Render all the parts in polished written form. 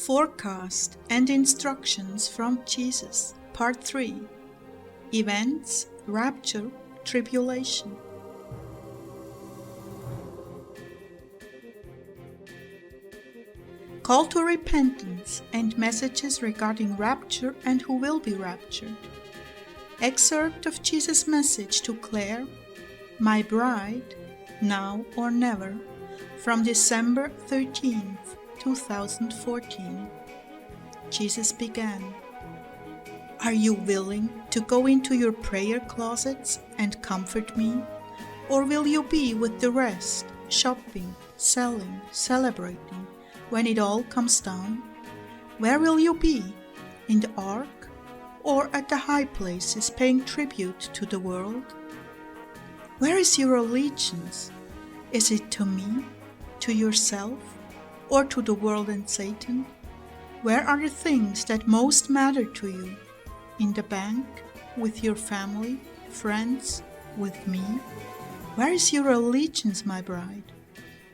Forecast and Instructions from Jesus, Part 3. Events, Rapture, Tribulation. Call to repentance and messages regarding rapture and who will be raptured. Excerpt of Jesus' message to Clare, My Bride, Now or Never, from December 13th, 2014. Jesus began, Are you willing to go into your prayer closets and comfort me? Or will you be with the rest, shopping, selling, celebrating, when it all comes down? Where will you be? In the ark? Or at the high places paying tribute to the world? Where is your allegiance? Is it to me, to yourself, or to the world and Satan? Where are the things that most matter to you? In the bank, with your family, friends, with me? Where is your allegiance, my bride?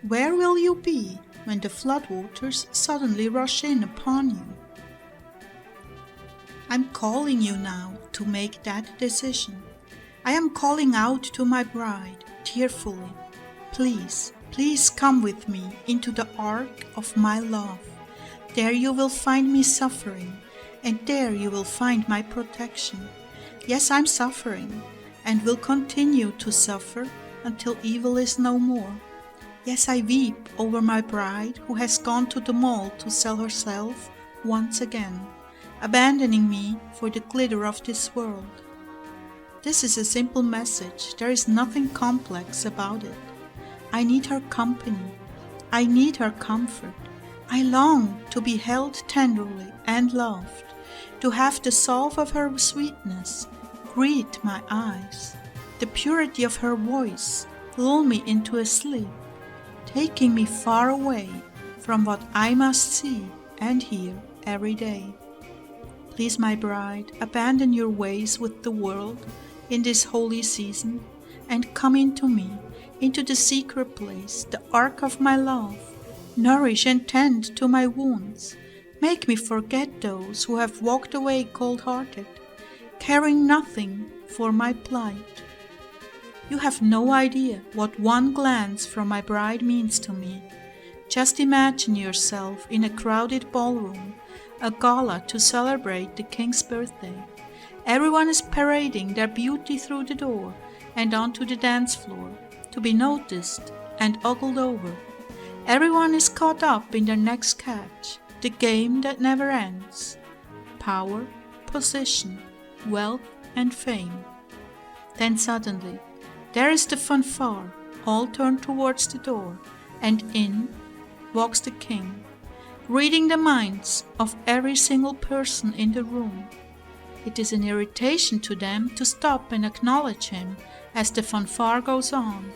Where will you be when the floodwaters suddenly rush in upon you? I'm calling you now to make that decision. I am calling out to my bride, tearfully. Please, please come with me into the ark of my love. There you will find me suffering, and there you will find my protection. Yes, I'm suffering, and will continue to suffer until evil is no more. Yes, I weep over my bride who has gone to the mall to sell herself once again, abandoning me for the glitter of this world. This is a simple message. There is nothing complex about it. I need her company. I need her comfort. I long to be held tenderly and loved, to have the salve of her sweetness greet my eyes, the purity of her voice lull me into a sleep, taking me far away from what I must see and hear every day. Please, my bride, abandon your ways with the world in this holy season and come into me, into the secret place, the ark of my love. Nourish and tend to my wounds. Make me forget those who have walked away cold-hearted, caring nothing for my plight. You have no idea what one glance from my bride means to me. Just imagine yourself in a crowded ballroom, a gala to celebrate the king's birthday. Everyone is parading their beauty through the door and onto the dance floor, to be noticed and ogled over. Everyone is caught up in their next catch, the game that never ends. Power, position, wealth, and fame. Then suddenly, there is the fanfare, all turned towards the door, and in walks the king, reading the minds of every single person in the room. It is an irritation to them to stop and acknowledge him as the fanfare goes on.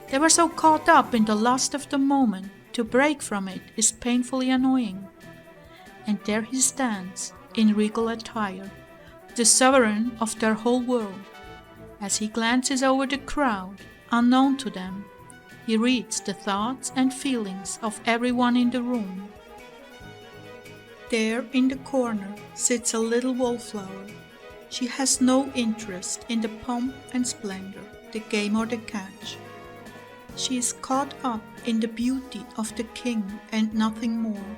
They were so caught up in the lust of the moment, to break from it is painfully annoying. And there he stands, in regal attire, the sovereign of their whole world. As he glances over the crowd, unknown to them, he reads the thoughts and feelings of everyone in the room. There in the corner sits a little wallflower. She has no interest in the pomp and splendor, the game or the catch. She is caught up in the beauty of the king and nothing more.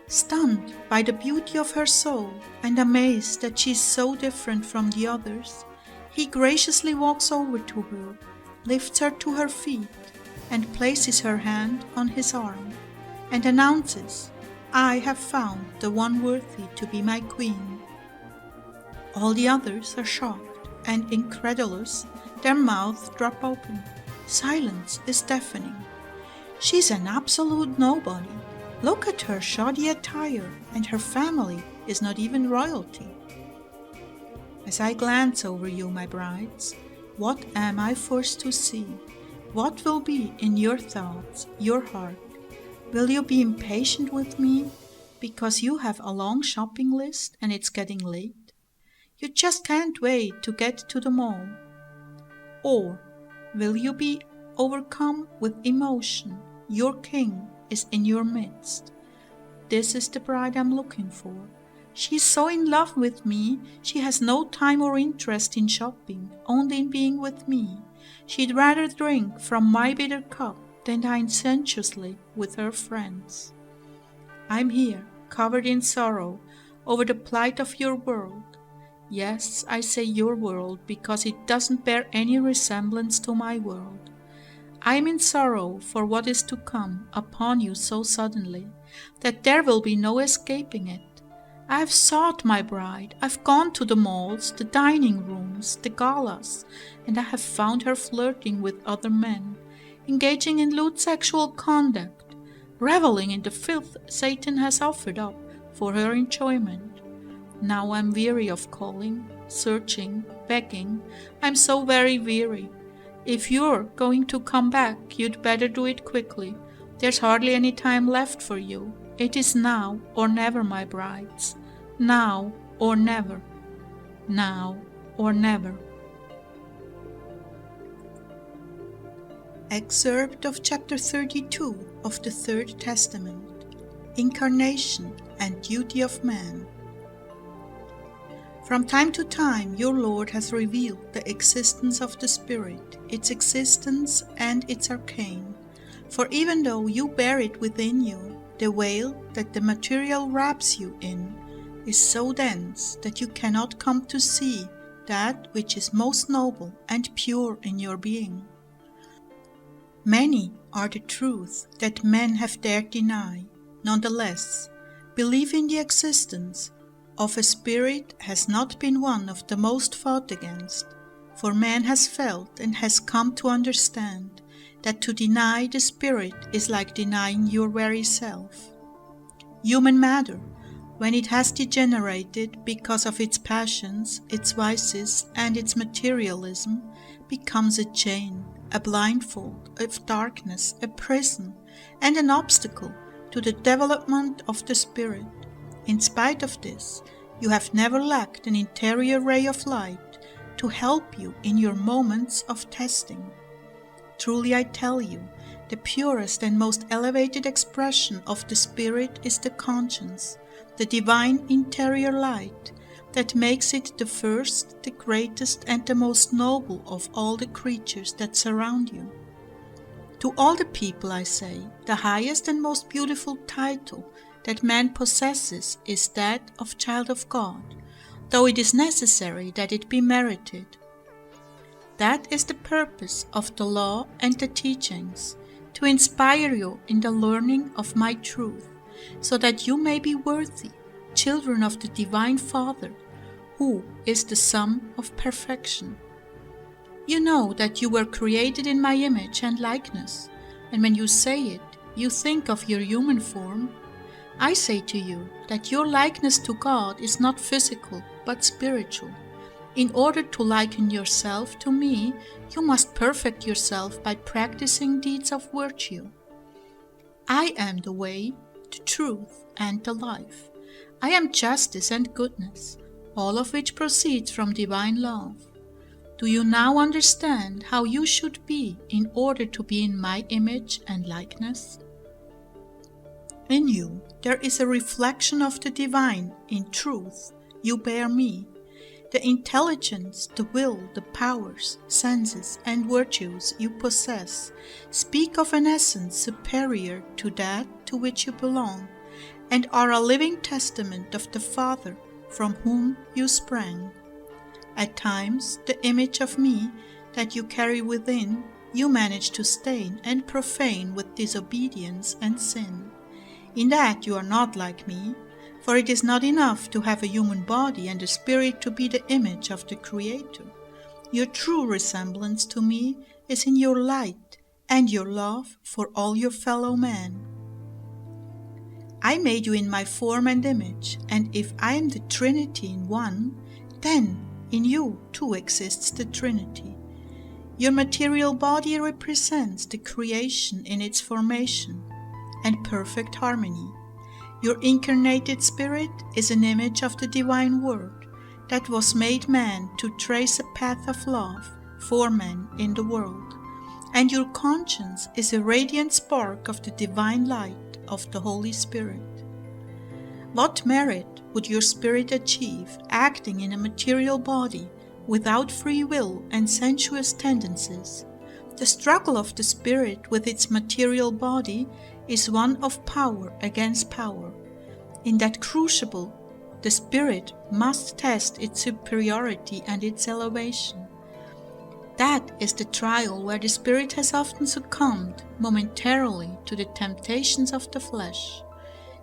Stunned by the beauty of her soul and amazed that she is so different from the others, he graciously walks over to her, lifts her to her feet, and places her hand on his arm, and announces, I have found the one worthy to be my queen. All the others are shocked and incredulous, their mouths drop open. Silence is deafening. She's an absolute nobody. Look at her shoddy attire, and her family is not even royalty. As I glance over you, my brides, what am I forced to see? What will be in your thoughts, your heart? Will you be impatient with me because you have a long shopping list and it's getting late? You just can't wait to get to the mall. Or will you be overcome with emotion? Your king is in your midst. this is the bride I'm looking for. She's so in love with me, she has no time or interest in shopping, only in being with me. She'd rather drink from my bitter cup than dine sensuously with her friends. I'm here, covered in sorrow, over the plight of your world. Yes, I say your world because it doesn't bear any resemblance to my world. I am in sorrow for what is to come upon you so suddenly, that there will be no escaping it. I have sought my bride, I've gone to the malls, the dining rooms, the galas, and I have found her flirting with other men, engaging in lewd sexual conduct, reveling in the filth Satan has offered up for her enjoyment. Now I'm weary of calling, searching, begging. I'm so very weary. If you're going to come back, you'd better do it quickly. There's hardly any time left for you. It is now or never, my brides. Now or never. Now or never. Excerpt of chapter 32 of the Third Testament. Incarnation and Duty of Man. From time to time, your Lord has revealed the existence of the Spirit, its existence and its arcane. For even though you bear it within you, the veil that the material wraps you in is so dense that you cannot come to see that which is most noble and pure in your being. Many are the truths that men have dared deny. Nonetheless, belief in the existence of a spirit has not been one of the most fought against, for man has felt and has come to understand that to deny the spirit is like denying your very self. Human matter, when it has degenerated because of its passions, its vices, and its materialism, becomes a chain, a blindfold of darkness, a prison, and an obstacle to the development of the spirit. In spite of this, you have never lacked an interior ray of light to help you in your moments of testing. Truly I tell you, the purest and most elevated expression of the Spirit is the conscience, the divine interior light that makes it the first, the greatest, and the most noble of all the creatures that surround you. To all the people I say, the highest and most beautiful title that man possesses is that of child of God, though it is necessary that it be merited. That is the purpose of the law and the teachings, to inspire you in the learning of my truth, so that you may be worthy, children of the Divine Father, who is the sum of perfection. You know that you were created in my image and likeness, and when you say it, you think of your human form. I say to you that your likeness to God is not physical, but spiritual. In order to liken yourself to me, you must perfect yourself by practicing deeds of virtue. I am the way, the truth, and the life. I am justice and goodness, all of which proceeds from divine love. Do you now understand how you should be in order to be in my image and likeness? In you there is a reflection of the divine. In truth, you bear me. The intelligence, the will, the powers, senses, and virtues you possess speak of an essence superior to that to which you belong, and are a living testament of the Father from whom you sprang. At times, the image of me that you carry within, you manage to stain and profane with disobedience and sin. In that you are not like me, for it is not enough to have a human body and a spirit to be the image of the Creator. Your true resemblance to me is in your light and your love for all your fellow men. I made you in my form and image, and if I am the Trinity in one, then in you too exists the Trinity. Your material body represents the creation in its formation and perfect harmony. Your incarnated spirit is an image of the divine Word that was made man to trace a path of love for men in the world, and your conscience is a radiant spark of the divine light of the Holy Spirit. What merit would your spirit achieve acting in a material body without free will and sensuous tendencies? The struggle of the spirit with its material body is one of power against power. In that crucible, the spirit must test its superiority and its elevation. That is the trial where the spirit has often succumbed momentarily to the temptations of the flesh.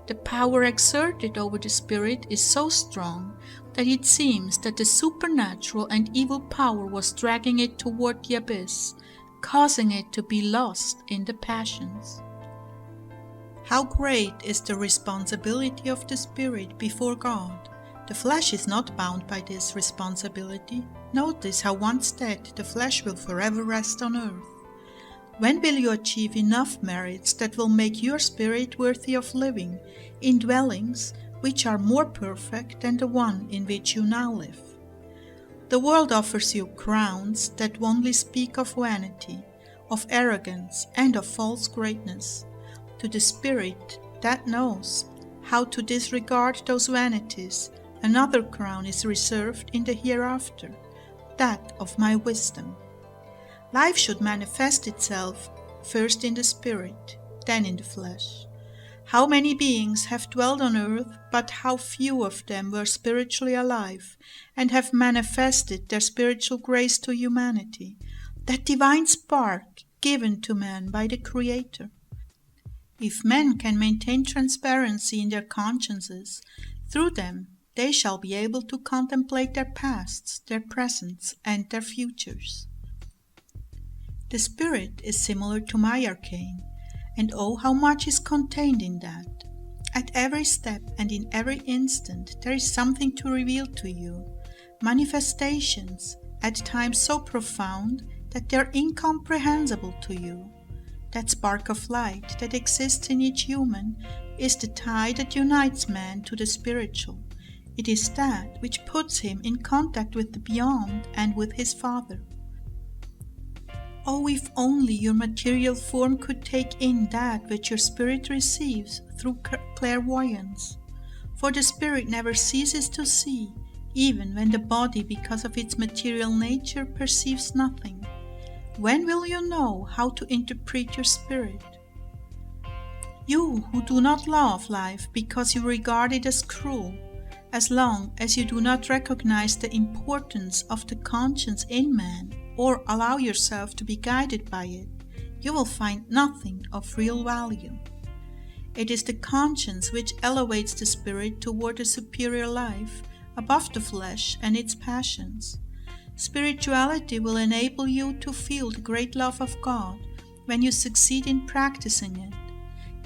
The power exerted over the spirit is so strong that it seems that the supernatural and evil power was dragging it toward the abyss, causing it to be lost in the passions. How great is the responsibility of the spirit before God! The flesh is not bound by this responsibility. Notice how once dead, the flesh will forever rest on earth. When will you achieve enough merits that will make your spirit worthy of living in dwellings which are more perfect than the one in which you now live? The world offers you crowns that only speak of vanity, of arrogance, and of false greatness. To the spirit that knows how to disregard those vanities, another crown is reserved in the hereafter, that of my wisdom. Life should manifest itself first in the spirit, then in the flesh. How many beings have dwelt on earth, but how few of them were spiritually alive and have manifested their spiritual grace to humanity, that divine spark given to man by the Creator. If men can maintain transparency in their consciences, through them they shall be able to contemplate their pasts, their presents, and their futures. The spirit is similar to my arcane, and oh, how much is contained in that! At every step and in every instant there is something to reveal to you, manifestations, at times so profound that they are incomprehensible to you. That spark of light that exists in each human is the tie that unites man to the spiritual. It is that which puts him in contact with the beyond and with his Father. Oh, if only your material form could take in that which your spirit receives through clairvoyance. For the spirit never ceases to see, even when the body, because of its material nature, perceives nothing. When will you know how to interpret your spirit? You who do not love life because you regard it as cruel, as long as you do not recognize the importance of the conscience in man, or allow yourself to be guided by it, you will find nothing of real value. It is the conscience which elevates the spirit toward a superior life, above the flesh and its passions. Spirituality will enable you to feel the great love of God when you succeed in practicing it.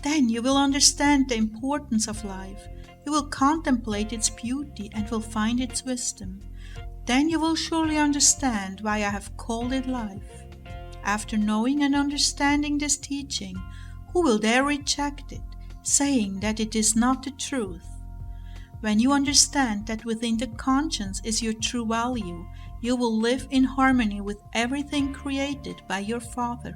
Then you will understand the importance of life, you will contemplate its beauty and will find its wisdom. Then you will surely understand why I have called it life. After knowing and understanding this teaching, who will dare reject it, saying that it is not the truth? When you understand that within the conscience is your true value, you will live in harmony with everything created by your Father.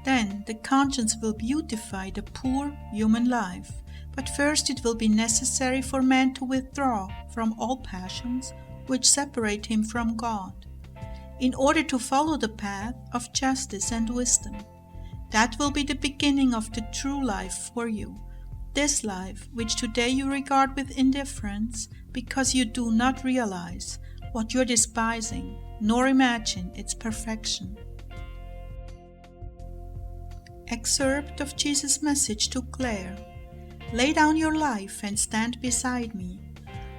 Then the conscience will beautify the poor human life, but first it will be necessary for man to withdraw from all passions which separate him from God, in order to follow the path of justice and wisdom. That will be the beginning of the true life for you, this life which today you regard with indifference because you do not realize what you are despising, nor imagine its perfection. Excerpt of Jesus' message to Clare. Lay down your life and stand beside me.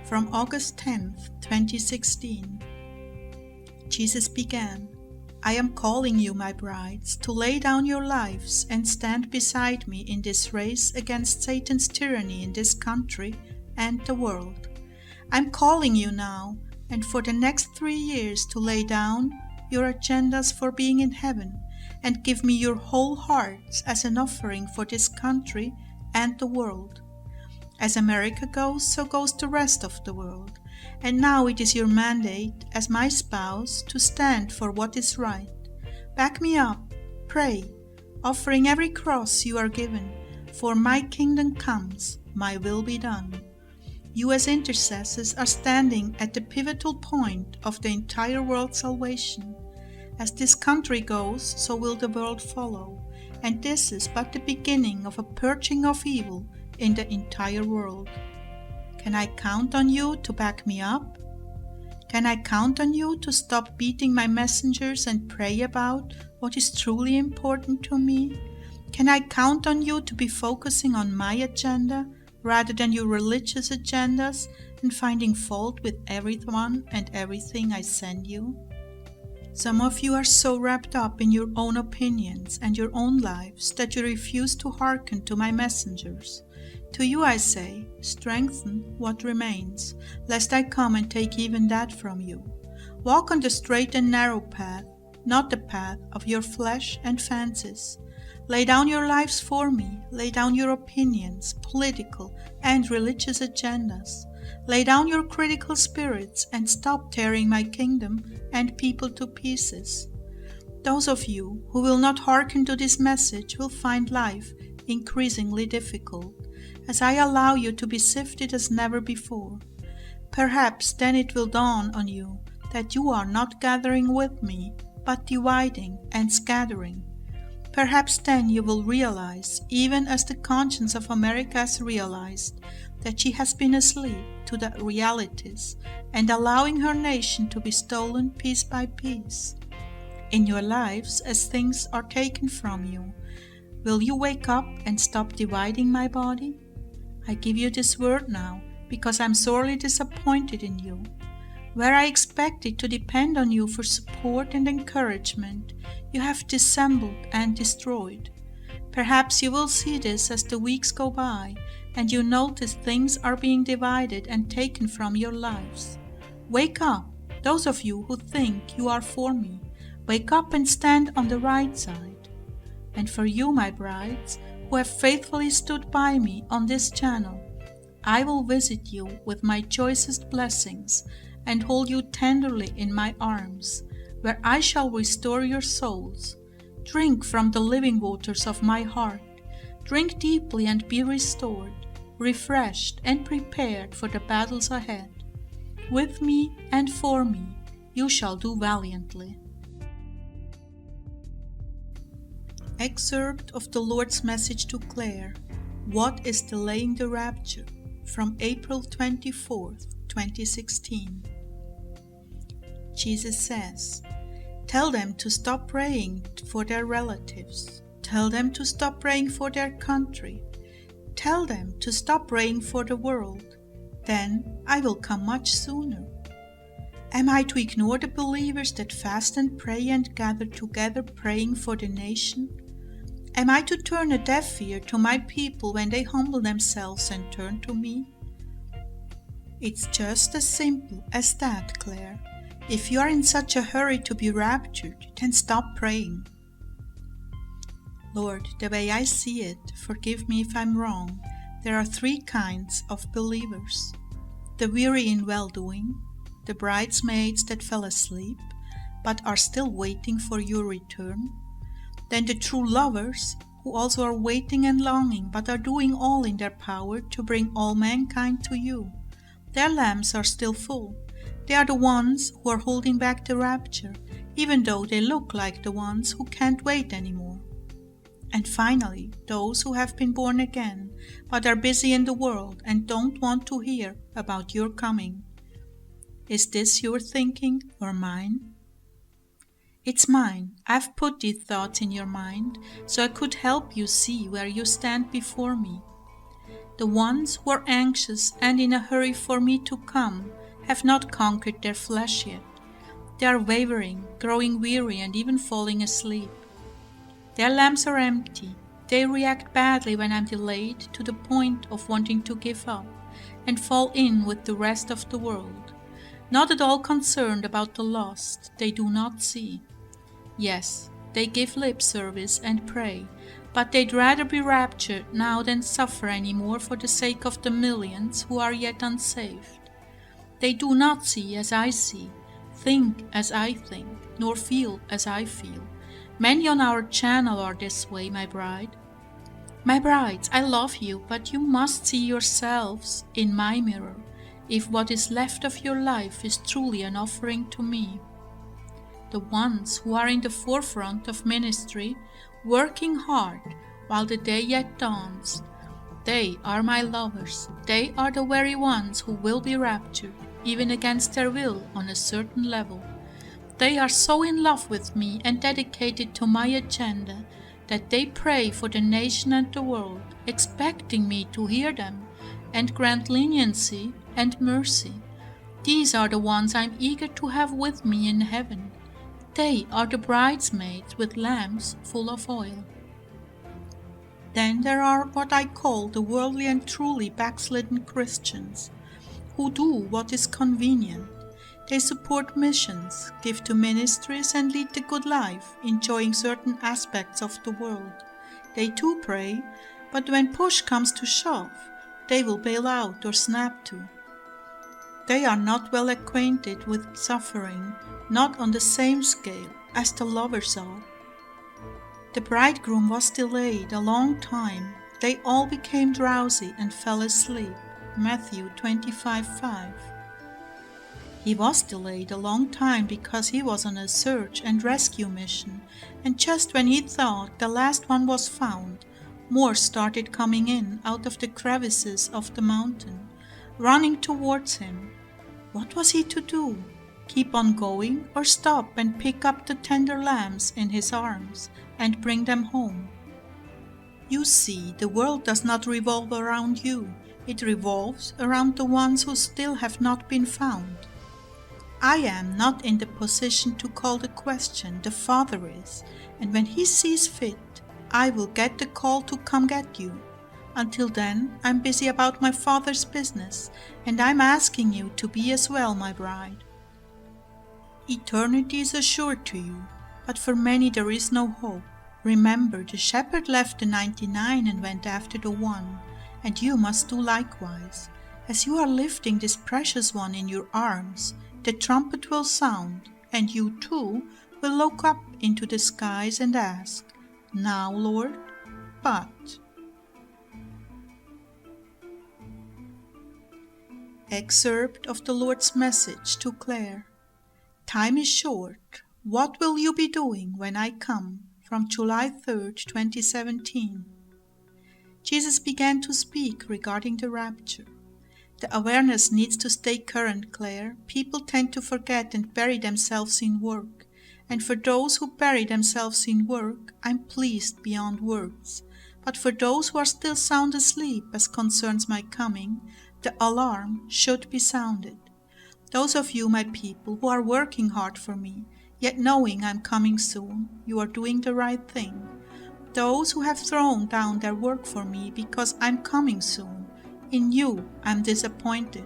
From August 10th, 2016. Jesus began, I am calling you, my brides, to lay down your lives and stand beside me in this race against Satan's tyranny in this country and the world. I'm calling you now, and for the next 3 years, to lay down your agendas for being in heaven and give me your whole hearts as an offering for this country and the world. As America goes, so goes the rest of the world, and now it is your mandate as my spouse to stand for what is right. Back me up, pray, offering every cross you are given, for my kingdom comes, my will be done. You as intercessors are standing at the pivotal point of the entire world's salvation. As this country goes, so will the world follow, and this is but the beginning of a purging of evil in the entire world. Can I count on you to back me up? Can I count on you to stop beating my messengers and pray about what is truly important to me? Can I count on you to be focusing on my agenda rather than your religious agendas and finding fault with everyone and everything I send you? Some of you are so wrapped up in your own opinions and your own lives that you refuse to hearken to my messengers. To you I say, strengthen what remains, lest I come and take even that from you. Walk on the straight and narrow path, not the path of your flesh and fancies. Lay down your lives for me, lay down your opinions, political and religious agendas. Lay down your critical spirits and stop tearing my kingdom and people to pieces. Those of you who will not hearken to this message will find life increasingly difficult, as I allow you to be sifted as never before. Perhaps then it will dawn on you that you are not gathering with me, but dividing and scattering. Perhaps then you will realize, even as the conscience of America has realized, that she has been asleep to the realities and allowing her nation to be stolen piece by piece. In your lives, as things are taken from you, will you wake up and stop dividing my body? I give you this word now because I'm sorely disappointed in you. Where I expected to depend on you for support and encouragement, you have dissembled and destroyed. Perhaps you will see this as the weeks go by, and you notice things are being divided and taken from your lives. Wake up, those of you who think you are for me. Wake up and stand on the right side. And for you, my brides, who have faithfully stood by me on this channel, I will visit you with my choicest blessings and hold you tenderly in my arms, where I shall restore your souls. Drink from the living waters of my heart. Drink deeply and be restored, refreshed and prepared for the battles ahead. With me and for me, you shall do valiantly. Excerpt of the Lord's message to Clare. What is delaying the rapture? From April 24th, 2016. Jesus says, tell them to stop praying for their relatives. Tell them to stop praying for their country. Tell them to stop praying for the world. Then I will come much sooner. Am I to ignore the believers that fast and pray and gather together praying for the nation? Am I to turn a deaf ear to my people when they humble themselves and turn to me? It's just as simple as that, Clare. If you are in such a hurry to be raptured, then stop praying. Lord, the way I see it, forgive me if I'm wrong, there are three kinds of believers. The weary in well-doing, the bridesmaids that fell asleep, but are still waiting for your return. Then the true lovers, who also are waiting and longing, but are doing all in their power to bring all mankind to you. Their lamps are still full. They are the ones who are holding back the rapture, even though they look like the ones who can't wait anymore. And finally, those who have been born again, but are busy in the world and don't want to hear about your coming. Is this your thinking or mine? It's mine. I've put these thoughts in your mind so I could help you see where you stand before me. The ones who are anxious and in a hurry for me to come have not conquered their flesh yet. They are wavering, growing weary, and even falling asleep. Their lamps are empty. They react badly when I'm delayed to the point of wanting to give up and fall in with the rest of the world. Not at all concerned about the lost they do not see. Yes, they give lip service and pray, but they'd rather be raptured now than suffer any more for the sake of the millions who are yet unsaved. They do not see as I see, think as I think, nor feel as I feel. Many on our channel are this way, my bride. My brides, I love you, but you must see yourselves in my mirror, if what is left of your life is truly an offering to me. The ones who are in the forefront of ministry, working hard while the day yet dawns, they are my lovers. They are the very ones who will be raptured, even against their will on a certain level. They are so in love with me and dedicated to my agenda that they pray for the nation and the world, expecting me to hear them and grant leniency and mercy. These are the ones I'm eager to have with me in heaven. They are the bridesmaids with lamps full of oil. Then there are what I call the worldly and truly backslidden Christians, who do what is convenient. They support missions, give to ministries, and lead the good life, enjoying certain aspects of the world. They too pray, but when push comes to shove, they will bail out or snap to. They are not well acquainted with suffering, not on the same scale as the lovers are. The bridegroom was delayed a long time. They all became drowsy and fell asleep. Matthew 25:5. He was delayed a long time because he was on a search and rescue mission, and just when he thought the last one was found, more started coming in out of the crevices of the mountain, running towards him. What was he to do? Keep on going, or stop and pick up the tender lambs in his arms and bring them home? You see, the world does not revolve around you. It revolves around the ones who still have not been found. I am not in the position to call the question. The Father is, and when He sees fit, I will get the call to come get you. Until then, I'm busy about my Father's business, and I'm asking you to be as well, my bride. Eternity is assured to you, but for many there is no hope. Remember, the shepherd left the 99 and went after the one, and you must do likewise. As you are lifting this precious one in your arms, the trumpet will sound, and you too will look up into the skies and ask, "Now, Lord, but..." Excerpt of the Lord's message to Clare. Time is short. What will you be doing when I come? From July 3rd, 2017. Jesus began to speak regarding the rapture. The awareness needs to stay current, Clare. People tend to forget and bury themselves in work. And for those who bury themselves in work, I'm pleased beyond words. But for those who are still sound asleep as concerns my coming, the alarm should be sounded. Those of you, my people, who are working hard for me, yet knowing I'm coming soon, you are doing the right thing. Those who have thrown down their work for me because I'm coming soon, in you I'm disappointed.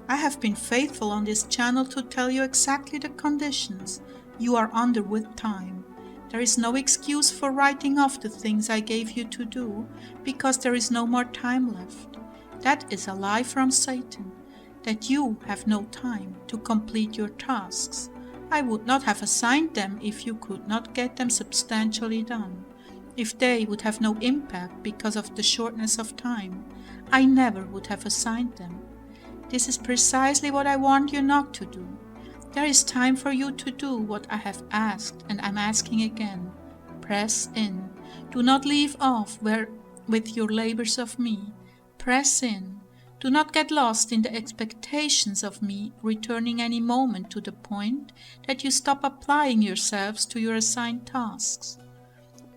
I have been faithful on this channel to tell you exactly the conditions you are under with time. There is no excuse for writing off the things I gave you to do because there is no more time left. That is a lie from Satan, that you have no time to complete your tasks. I would not have assigned them if you could not get them substantially done. If they would have no impact because of the shortness of time, I never would have assigned them. This is precisely what I warned you not to do. There is time for you to do what I have asked, and I'm asking again. Press in. Do not leave off with your labors of me. Press in. Do not get lost in the expectations of me returning any moment to the point that you stop applying yourselves to your assigned tasks.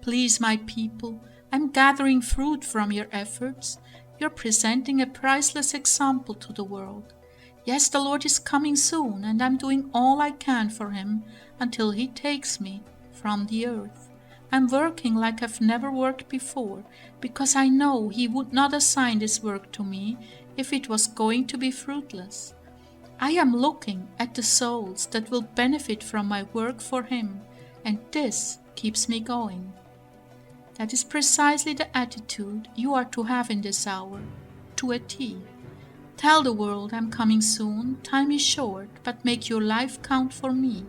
Please, my people, I'm gathering fruit from your efforts. You're presenting a priceless example to the world. Yes, the Lord is coming soon, and I'm doing all I can for Him until He takes me from the earth. I'm working like I've never worked before, because I know He would not assign this work to me if it was going to be fruitless. I am looking at the souls that will benefit from my work for Him, and this keeps me going. That is precisely the attitude you are to have in this hour, to a T. Tell the world I'm coming soon, time is short, but make your life count for me.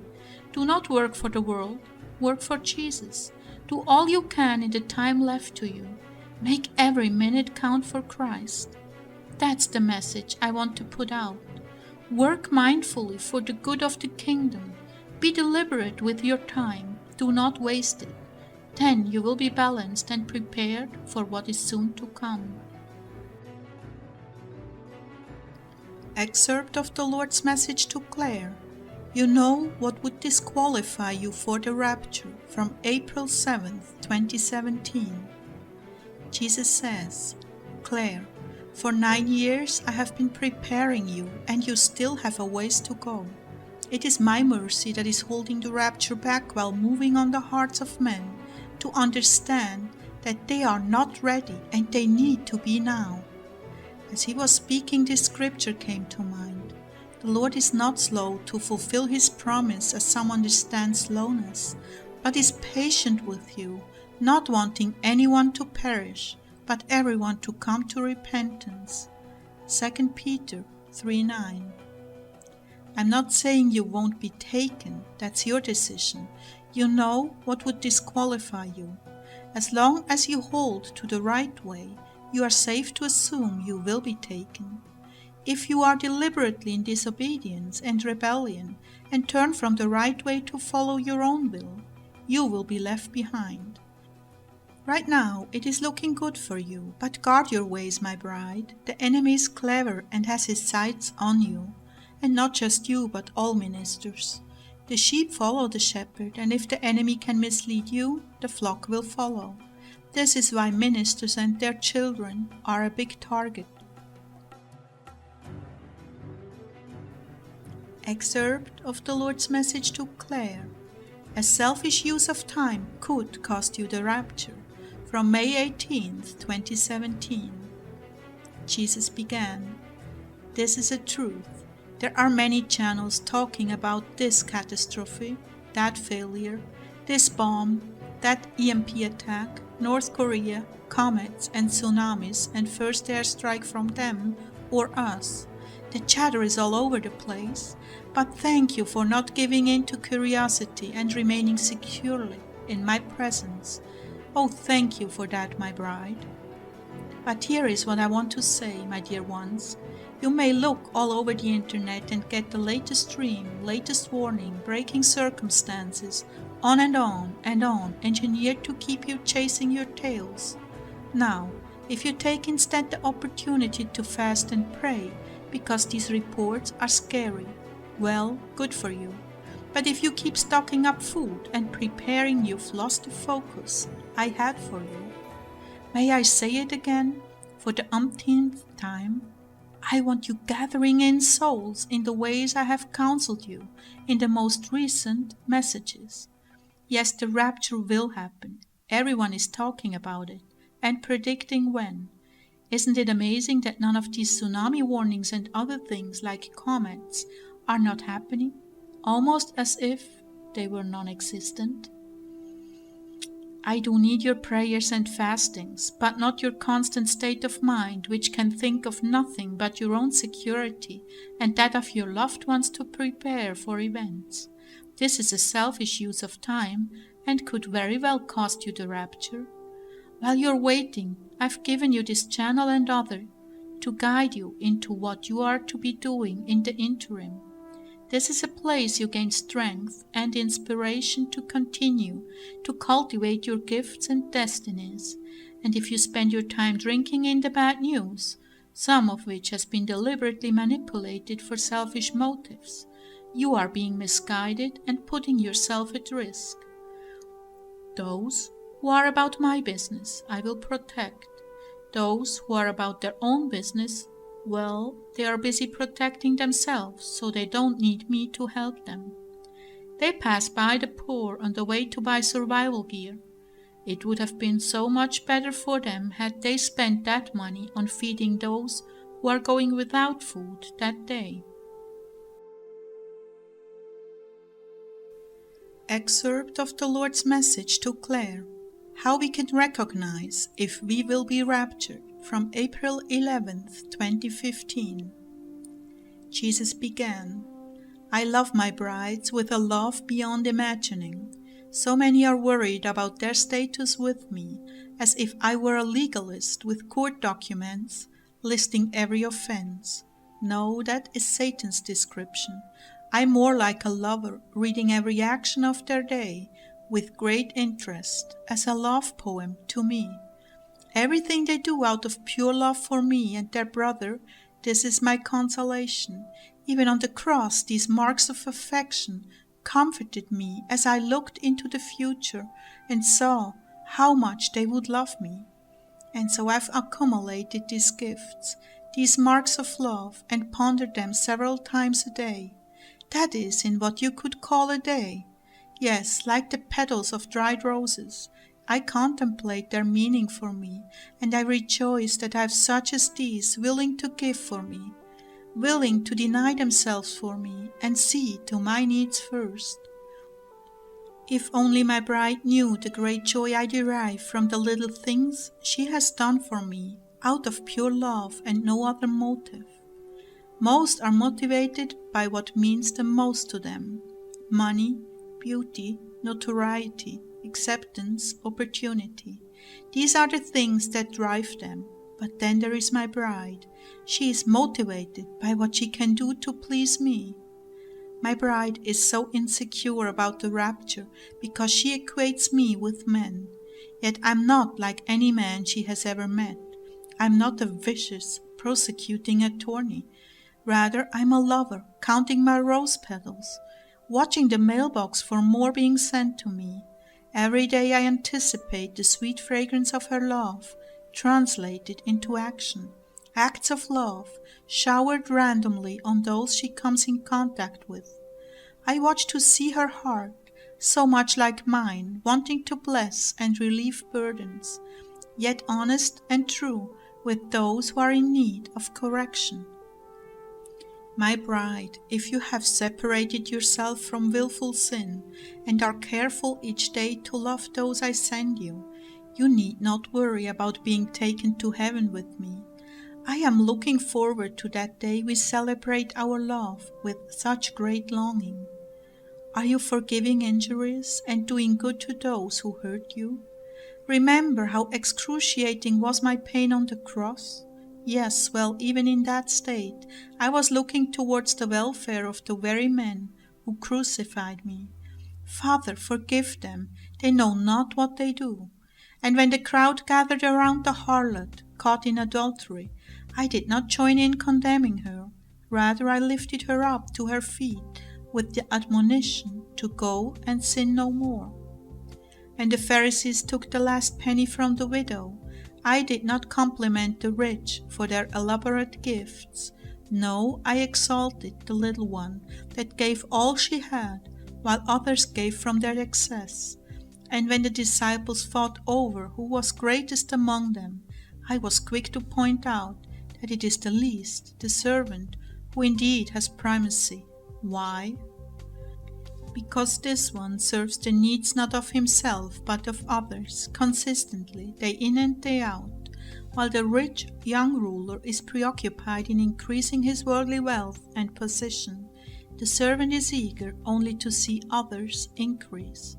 Do not work for the world, work for Jesus. Do all you can in the time left to you. Make every minute count for Christ. That's the message I want to put out. Work mindfully for the good of the kingdom. Be deliberate with your time. Do not waste it. Then you will be balanced and prepared for what is soon to come. Excerpt of the Lord's message to Clare. You know what would disqualify you for the rapture, from April 7th, 2017. Jesus says, Clare, for 9 years I have been preparing you, and you still have a ways to go. It is my mercy that is holding the rapture back while moving on the hearts of men to understand that they are not ready and they need to be now. As he was speaking, this scripture came to mind. The Lord is not slow to fulfill his promise, as some understand slowness, but is patient with you, not wanting anyone to perish, but everyone to come to repentance. 2 Peter 3:9. I'm not saying you won't be taken, that's your decision. You know what would disqualify you. As long as you hold to the right way, you are safe to assume you will be taken. If you are deliberately in disobedience and rebellion and turn from the right way to follow your own will, you will be left behind. Right now it is looking good for you, but guard your ways, my bride. The enemy is clever and has his sights on you, and not just you, but all ministers. The sheep follow the shepherd, and if the enemy can mislead you, the flock will follow. This is why ministers and their children are a big target. Excerpt of the Lord's message to Clare. A selfish use of time could cost you the rapture, from May 18th, 2017. Jesus began, This is a truth. There are many channels talking about this catastrophe, that failure, this bomb, that EMP attack, North Korea, comets and tsunamis, and first airstrike from them or us. The chatter is all over the place, but thank you for not giving in to curiosity and remaining securely in my presence. Oh, thank you for that, my bride. But here is what I want to say, my dear ones. You may look all over the internet and get the latest dream, latest warning, breaking circumstances, on, engineered to keep you chasing your tails. Now, if you take instead the opportunity to fast and pray, because these reports are scary, well, good for you. But if you keep stocking up food and preparing, you've lost the focus I had for you. May I say it again, for the umpteenth time? I want you gathering in souls in the ways I have counseled you in the most recent messages. Yes, the rapture will happen. Everyone is talking about it and predicting when. Isn't it amazing that none of these tsunami warnings and other things like comets are not happening? Almost as if they were non-existent. I do need your prayers and fastings, but not your constant state of mind, which can think of nothing but your own security and that of your loved ones to prepare for events. This is a selfish use of time and could very well cost you the rapture. While you're waiting, I've given you this channel and other to guide you into what you are to be doing in the interim. This is a place you gain strength and inspiration to continue to cultivate your gifts and destinies. And if you spend your time drinking in the bad news, some of which has been deliberately manipulated for selfish motives, you are being misguided and putting yourself at risk. Those who are about my business, I will protect. Those who are about their own business, well, they are busy protecting themselves, so they don't need me to help them. They pass by the poor on the way to buy survival gear. It would have been so much better for them had they spent that money on feeding those who are going without food that day. Excerpt of the Lord's message to Clare. How we can recognize if we will be raptured, from April 11th, 2015. Jesus began, I love my brides with a love beyond imagining. So many are worried about their status with me, as if I were a legalist with court documents listing every offense. No, that is Satan's description. I'm more like a lover reading every action of their day with great interest, as a love poem to me. Everything they do out of pure love for me and their brother, this is my consolation. Even on the cross, these marks of affection comforted me as I looked into the future and saw how much they would love me. And so I've accumulated these gifts, these marks of love, and pondered them several times a day. That is, in what you could call a day. Yes, like the petals of dried roses, I contemplate their meaning for me, and I rejoice that I have such as these willing to give for me, willing to deny themselves for me, and see to my needs first. If only my bride knew the great joy I derive from the little things she has done for me, out of pure love and no other motive. Most are motivated by what means the most to them: money, beauty, notoriety, acceptance, opportunity. These are the things that drive them. But then there is my bride. She is motivated by what she can do to please me. My bride is so insecure about the rapture because she equates me with men. Yet I'm not like any man she has ever met. I'm not a vicious, prosecuting attorney. Rather, I'm a lover, counting my rose petals, watching the mailbox for more being sent to me. Every day I anticipate the sweet fragrance of her love, translated into action. Acts of love, showered randomly on those she comes in contact with. I watch to see her heart, so much like mine, wanting to bless and relieve burdens, yet honest and true with those who are in need of correction. My bride, if you have separated yourself from willful sin and are careful each day to love those I send you, you need not worry about being taken to heaven with me. I am looking forward to that day we celebrate our love with such great longing. Are you forgiving injuries and doing good to those who hurt you? Remember how excruciating was my pain on the cross? Yes, well, even in that state, I was looking towards the welfare of the very men who crucified me. Father, forgive them, they know not what they do. And when the crowd gathered around the harlot, caught in adultery, I did not join in condemning her. Rather, I lifted her up to her feet with the admonition to go and sin no more. And the Pharisees took the last penny from the widow. I did not compliment the rich for their elaborate gifts. No, I exalted the little one that gave all she had, while others gave from their excess. And when the disciples fought over who was greatest among them, I was quick to point out that it is the least, the servant, who indeed has primacy. Why? Because this one serves the needs not of himself but of others, consistently, day in and day out, while the rich young ruler is preoccupied in increasing his worldly wealth and position. The servant is eager only to see others increase.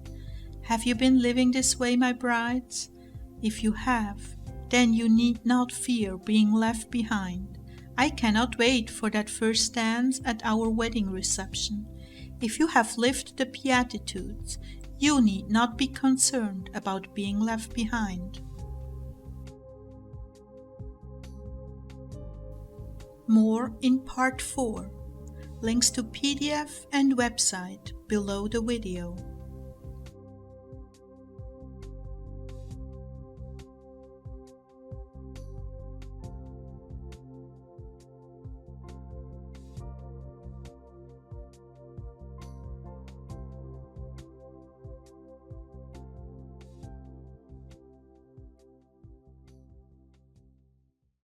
Have you been living this way, my brides? If you have, then you need not fear being left behind. I cannot wait for that first dance at our wedding reception. If you have lived the Beatitudes, you need not be concerned about being left behind. More in Part 4. Links to PDF and website below the video.